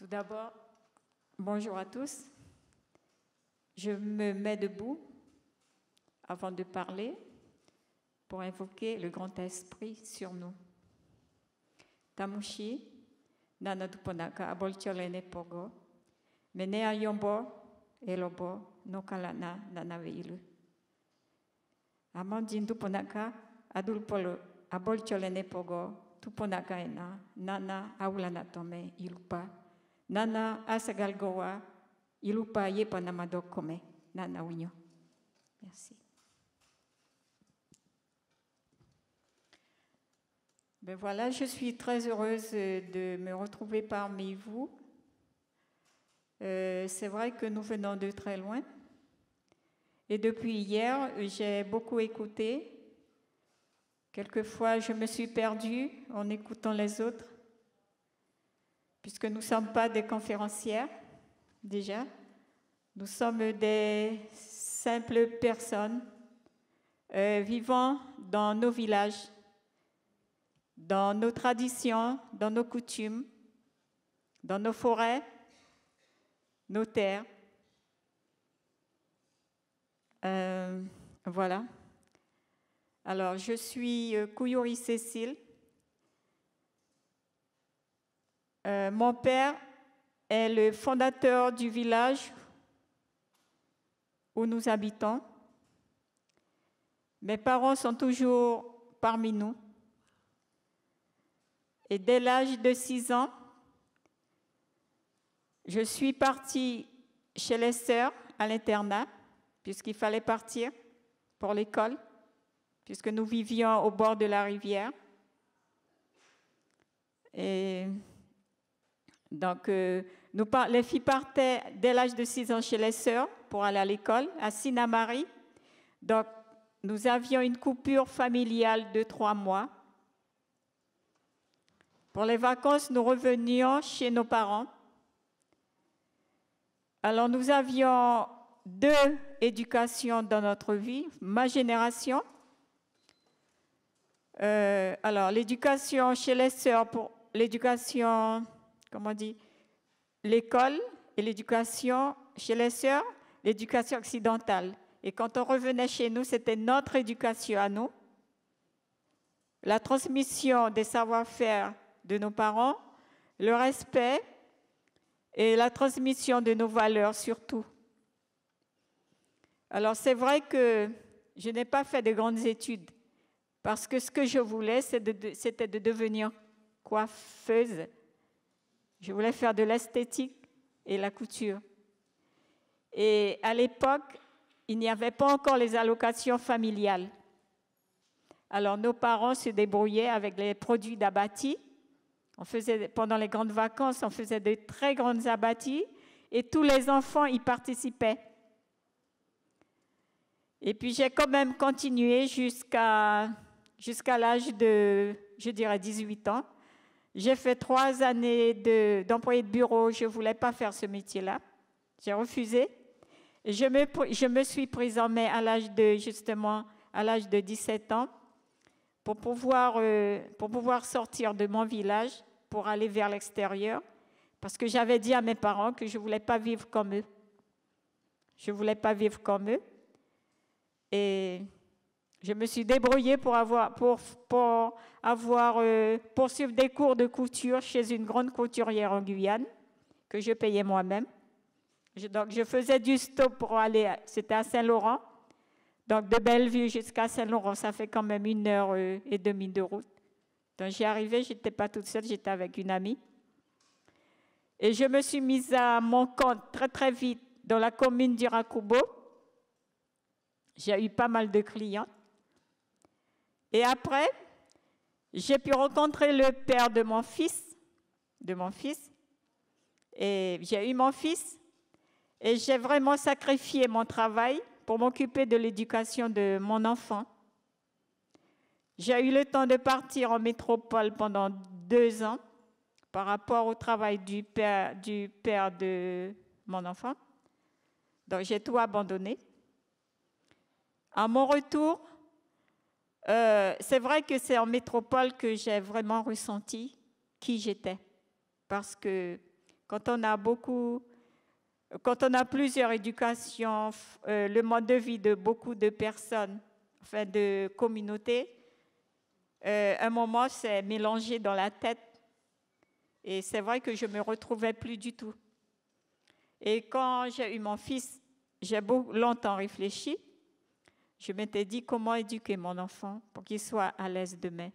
Tout d'abord, bonjour à tous. Je me mets debout avant de parler pour invoquer le grand esprit sur nous. Tamushi, nana tuponaka abolcholene pogo, menea yombo elobo nokalana nanaveilu. Amandin tuponaka adulpolo abolcholene pogo, tuponaka ena, nana aulana tome ilupa. Nana asagalgoa, ilupa yepanamadokome, nana unyo. Merci. Ben voilà, je suis très heureuse de me retrouver parmi vous. C'est vrai que nous venons de très loin. Et depuis hier, j'ai beaucoup écouté. Quelquefois, je me suis perdue en écoutant les autres. Puisque nous ne sommes pas des conférencières, déjà. Nous sommes des simples personnes vivant dans nos villages, dans nos traditions, dans nos coutumes, dans nos forêts, nos terres. Voilà. Alors, je suis Kouyouri Cécile. Mon père est le fondateur du village où nous habitons. Mes parents sont toujours parmi nous. Et dès l'âge de 6 ans, je suis partie chez les sœurs à l'internat, puisqu'il fallait partir pour l'école, puisque nous vivions au bord de la rivière. Et donc, les filles partaient dès l'âge de 6 ans chez les sœurs pour aller à l'école, à Sinamari. Donc, nous avions une coupure familiale de 3 mois. Pour les vacances, nous revenions chez nos parents. Alors, nous avions 2 éducations dans notre vie, ma génération. Alors, l'éducation chez les sœurs, pour l'éducation, comment on dit, l'école et l'éducation chez les sœurs, l'éducation occidentale. Et quand on revenait chez nous, c'était notre éducation à nous. La transmission des savoir-faire de nos parents, le respect et la transmission de nos valeurs surtout. Alors c'est vrai que je n'ai pas fait de grandes études parce que ce que je voulais, c'était de devenir coiffeuse. Je voulais faire de l'esthétique et la couture. Et à l'époque, il n'y avait pas encore les allocations familiales. Alors nos parents se débrouillaient avec les produits d'abattis. Pendant les grandes vacances, on faisait de très grandes abattis et tous les enfants y participaient. Et puis j'ai quand même continué jusqu'à l'âge de, je dirais, 18 ans. J'ai fait 3 années d'employé de bureau. Je ne voulais pas faire ce métier-là. J'ai refusé. Et je me suis prise en main à l'âge de 17 ans pour pouvoir sortir de mon village pour aller vers l'extérieur. Parce que j'avais dit à mes parents que je ne voulais pas vivre comme eux. Je ne voulais pas vivre comme eux. Et je me suis débrouillée pour poursuivre des cours de couture chez une grande couturière en Guyane, que je payais moi-même. Donc, je faisais du stop pour aller, c'était à Saint-Laurent. Donc, de Bellevue jusqu'à Saint-Laurent, ça fait quand même 1h30 de route. Donc, j'y arrivais, je n'étais pas toute seule, j'étais avec une amie. Et je me suis mise à mon compte très, très vite dans la commune d'Irakubo. J'ai eu pas mal de clients. Et après, j'ai pu rencontrer le père de mon fils. Et j'ai eu mon fils. Et j'ai vraiment sacrifié mon travail pour m'occuper de l'éducation de mon enfant. J'ai eu le temps de partir en métropole pendant 2 ans par rapport au travail du père de mon enfant. Donc, j'ai tout abandonné. À mon retour, c'est vrai que c'est en métropole que j'ai vraiment ressenti qui j'étais. Parce que Quand on a plusieurs éducations, le mode de vie de beaucoup de personnes, enfin de communautés, un moment, c'est mélangé dans la tête. Et c'est vrai que je ne me retrouvais plus du tout. Et quand j'ai eu mon fils, j'ai longtemps réfléchi. Je m'étais dit comment éduquer mon enfant pour qu'il soit à l'aise demain.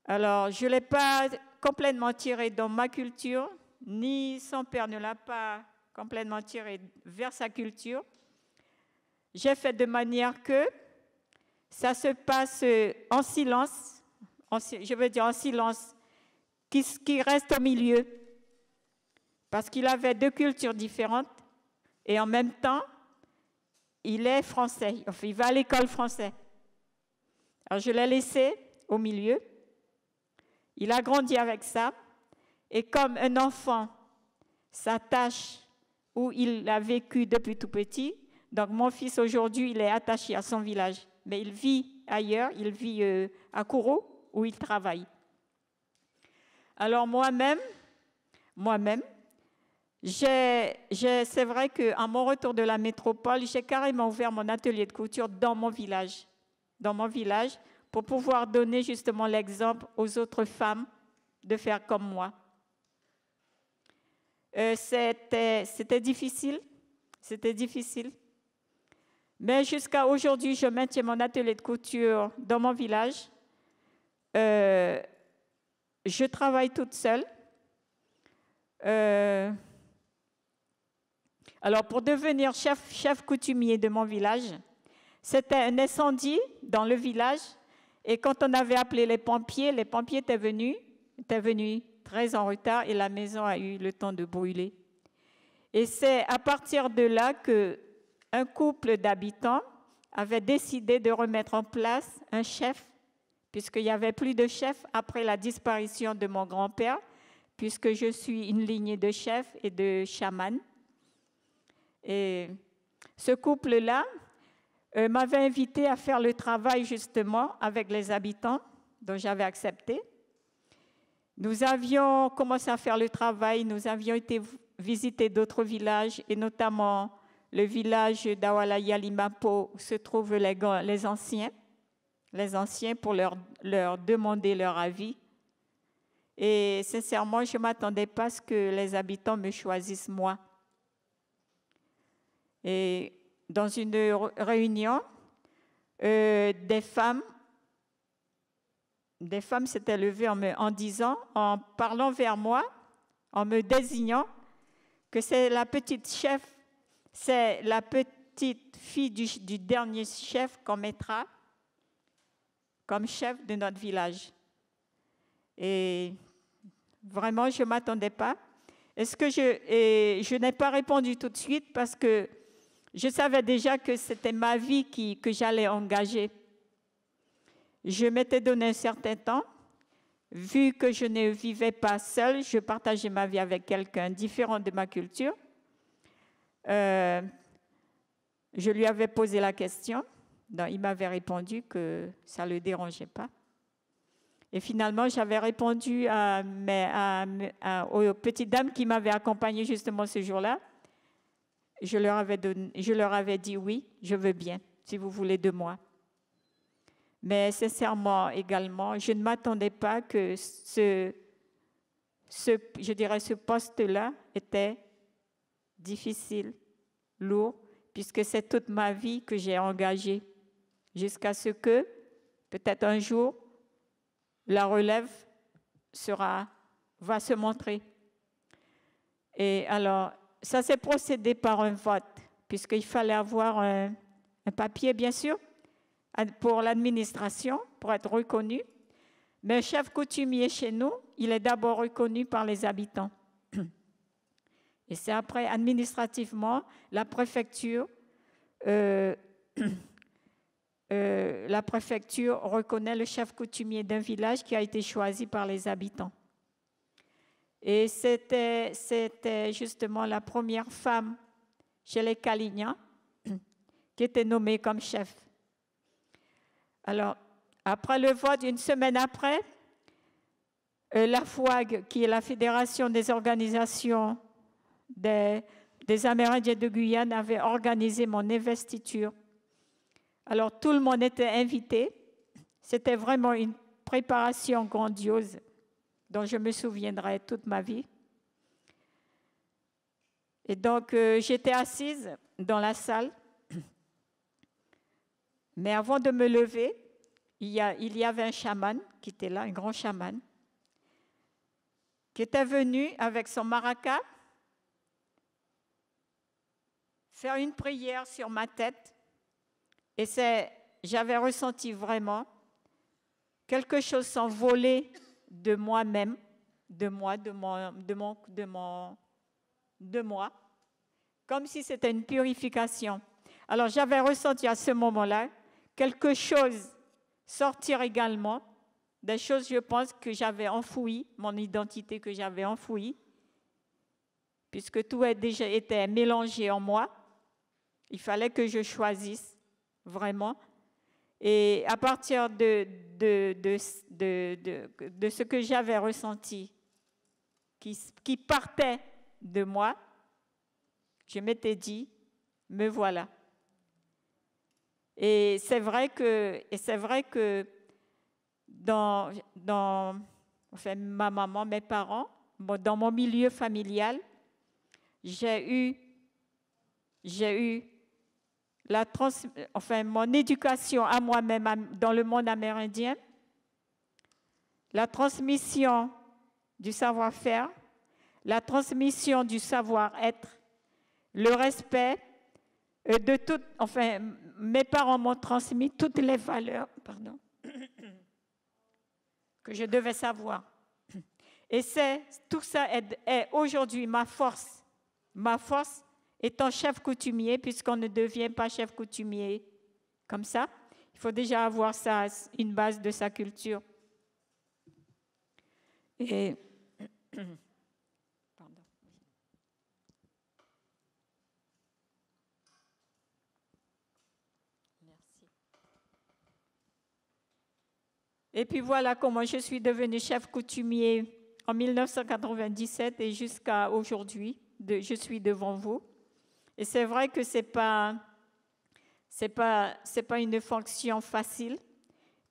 Alors, je ne l'ai pas complètement tiré dans ma culture, ni son père ne l'a pas complètement tiré vers sa culture. J'ai fait de manière que ça se passe en silence, je veux dire en silence, qui reste au milieu, parce qu'il avait deux cultures différentes et en même temps, il est français, enfin, il va à l'école française. Alors je l'ai laissé au milieu, il a grandi avec ça, et comme un enfant s'attache où il a vécu depuis tout petit, donc mon fils aujourd'hui, il est attaché à son village, mais il vit ailleurs, il vit à Kourou, où il travaille. Alors moi-même, c'est vrai qu'à mon retour de la métropole, j'ai carrément ouvert mon atelier de couture dans mon village, pour pouvoir donner justement l'exemple aux autres femmes de faire comme moi. C'était difficile, mais jusqu'à aujourd'hui, je maintiens mon atelier de couture dans mon village. Je travaille toute seule. Alors, pour devenir chef coutumier de mon village, c'était un incendie dans le village. Et quand on avait appelé les pompiers étaient venus très en retard et la maison a eu le temps de brûler. Et c'est à partir de là qu'un couple d'habitants avait décidé de remettre en place un chef, puisqu'il n'y avait plus de chef après la disparition de mon grand-père, puisque je suis une lignée de chefs et de chamans. Et ce couple-là m'avait invité à faire le travail justement avec les habitants, dont j'avais accepté. Nous avions commencé à faire le travail, nous avions été visiter d'autres villages, et notamment le village d'Awalaya Limapo, où se trouvent les anciens pour leur demander leur avis. Et sincèrement, je ne m'attendais pas à ce que les habitants me choisissent moi. Et dans une réunion, des femmes s'étaient levées en parlant vers moi, en me désignant que c'est la petite fille du dernier chef qu'on mettra comme chef de notre village. Et vraiment, je ne m'attendais pas. Je n'ai pas répondu tout de suite parce que je savais déjà que c'était ma vie que j'allais engager. Je m'étais donné un certain temps. Vu que je ne vivais pas seule, je partageais ma vie avec quelqu'un différent de ma culture. Je lui avais posé la question. Donc, il m'avait répondu que ça ne le dérangeait pas. Et finalement, j'avais répondu aux petites dames qui m'avaient accompagnée justement ce jour-là. Je leur avais dit oui, je veux bien, si vous voulez de moi. Mais sincèrement également, je ne m'attendais pas que ce poste-là était difficile, lourd, puisque c'est toute ma vie que j'ai engagée, jusqu'à ce que, peut-être un jour, la relève va se montrer. Et alors, ça s'est procédé par un vote, puisqu'il fallait avoir un papier, bien sûr, pour l'administration, pour être reconnu. Mais un chef coutumier chez nous, il est d'abord reconnu par les habitants. Et c'est après, administrativement, la préfecture reconnaît le chef coutumier d'un village qui a été choisi par les habitants. Et c'était justement la première femme chez les Kalignans qui était nommée comme chef. Alors, après le vote, une semaine après, La FOAG, qui est la Fédération des organisations des Amérindiens de Guyane, avait organisé mon investiture. Alors tout le monde était invité. C'était vraiment une préparation grandiose dont je me souviendrai toute ma vie. Et donc j'étais assise dans la salle. Mais avant de me lever, il y avait un chaman qui était là, un grand chaman, qui était venu avec son maraca faire une prière sur ma tête. Et j'avais ressenti vraiment quelque chose s'envoler de moi-même, de moi, comme si c'était une purification. Alors j'avais ressenti à ce moment-là quelque chose sortir également, des choses, je pense, que j'avais enfouies, mon identité que j'avais enfouie, puisque tout a déjà été mélangé en moi. Il fallait que je choisisse vraiment. Et à partir de ce que j'avais ressenti, qui partait de moi, je m'étais dit, me voilà. Et c'est vrai que enfin, ma maman, mes parents, dans mon milieu familial, j'ai eu mon éducation à moi-même dans le monde amérindien, la transmission du savoir-faire, la transmission du savoir-être, le respect de tout. Enfin, mes parents m'ont transmis toutes les valeurs, que je devais savoir. Et tout ça est aujourd'hui ma force. Ma force étant chef coutumier, puisqu'on ne devient pas chef coutumier comme ça, il faut déjà avoir une base de sa culture. Et Et puis voilà comment je suis devenue chef coutumier en 1997 et jusqu'à aujourd'hui, je suis devant vous. Et c'est vrai que c'est pas une fonction facile,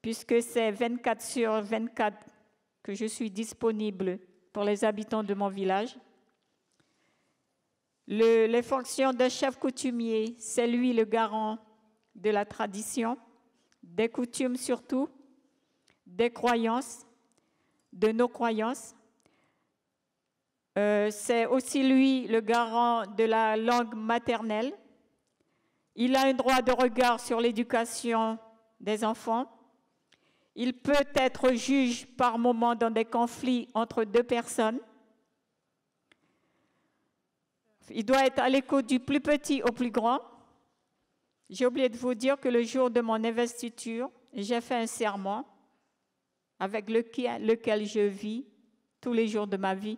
puisque c'est 24 sur 24 que je suis disponible pour les habitants de mon village. Les fonctions de chef coutumier, c'est lui le garant de la tradition, des coutumes surtout, des croyances, de nos croyances. C'est aussi lui le garant de la langue maternelle. Il a un droit de regard sur l'éducation des enfants. Il peut être juge par moment dans des conflits entre deux personnes. Il doit être à l'écoute du plus petit au plus grand. J'ai oublié de vous dire que le jour de mon investiture, j'ai fait un serment avec lequel je vis tous les jours de ma vie.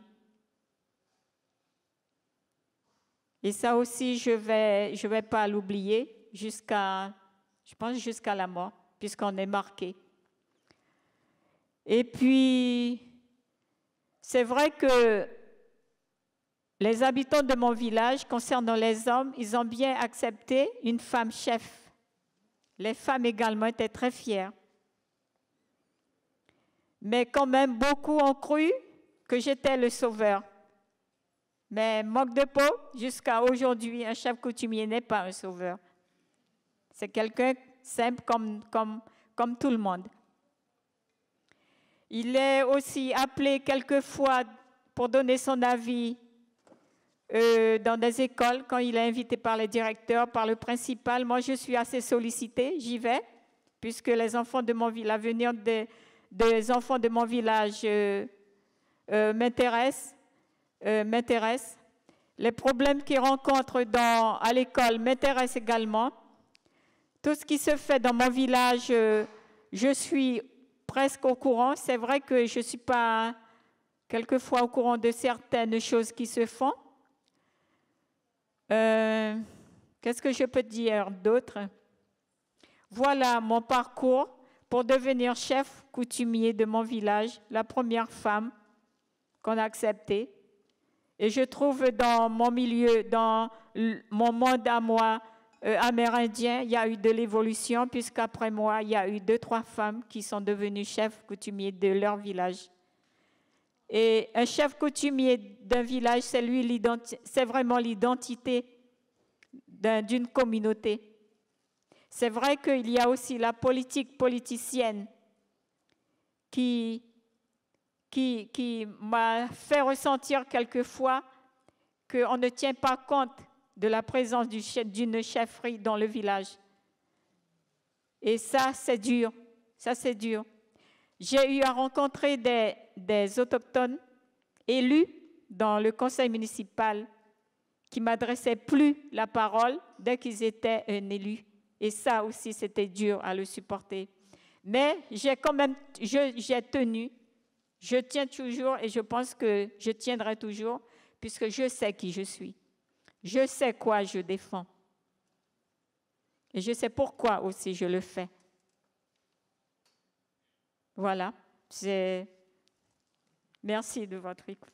Et ça aussi, je vais pas l'oublier je pense jusqu'à la mort, puisqu'on est marqué. Et puis, c'est vrai que les habitants de mon village, concernant les hommes, ils ont bien accepté une femme chef. Les femmes également étaient très fières. Mais quand même, beaucoup ont cru que j'étais le sauveur. Mais manque de peau, jusqu'à aujourd'hui, un chef coutumier n'est pas un sauveur. C'est quelqu'un simple comme tout le monde. Il est aussi appelé quelquefois pour donner son avis dans des écoles, quand il est invité par les directeurs, par le principal. Moi, je suis assez sollicitée, j'y vais, puisque les enfants de mon village, l'avenir des enfants de mon village m'intéresse. Les problèmes qu'ils rencontrent à l'école m'intéressent également. Tout ce qui se fait dans mon village, je suis presque au courant. C'est vrai que je ne suis pas quelquefois au courant de certaines choses qui se font. Qu'est-ce que je peux dire d'autre? Voilà mon parcours pour devenir chef coutumier de mon village, la première femme qu'on a acceptée. Et je trouve dans mon milieu, dans mon monde à moi, amérindien, il y a eu de l'évolution, puisqu'après moi, il y a eu 2-3 femmes qui sont devenues chefs coutumiers de leur village. Et un chef coutumier d'un village, c'est vraiment l'identité d'une communauté. C'est vrai qu'il y a aussi la politique politicienne qui m'a fait ressentir quelquefois qu'on ne tient pas compte de la présence d'une chefferie dans le village. Et ça, c'est dur. Ça, c'est dur. J'ai eu à rencontrer des autochtones élus dans le conseil municipal qui ne m'adressaient plus la parole dès qu'ils étaient un élu. Et ça aussi, c'était dur à le supporter. Mais j'ai quand même, j'ai tenu, je tiens toujours et je pense que je tiendrai toujours puisque je sais qui je suis. Je sais quoi je défends. Et je sais pourquoi aussi je le fais. Voilà. Merci de votre écoute.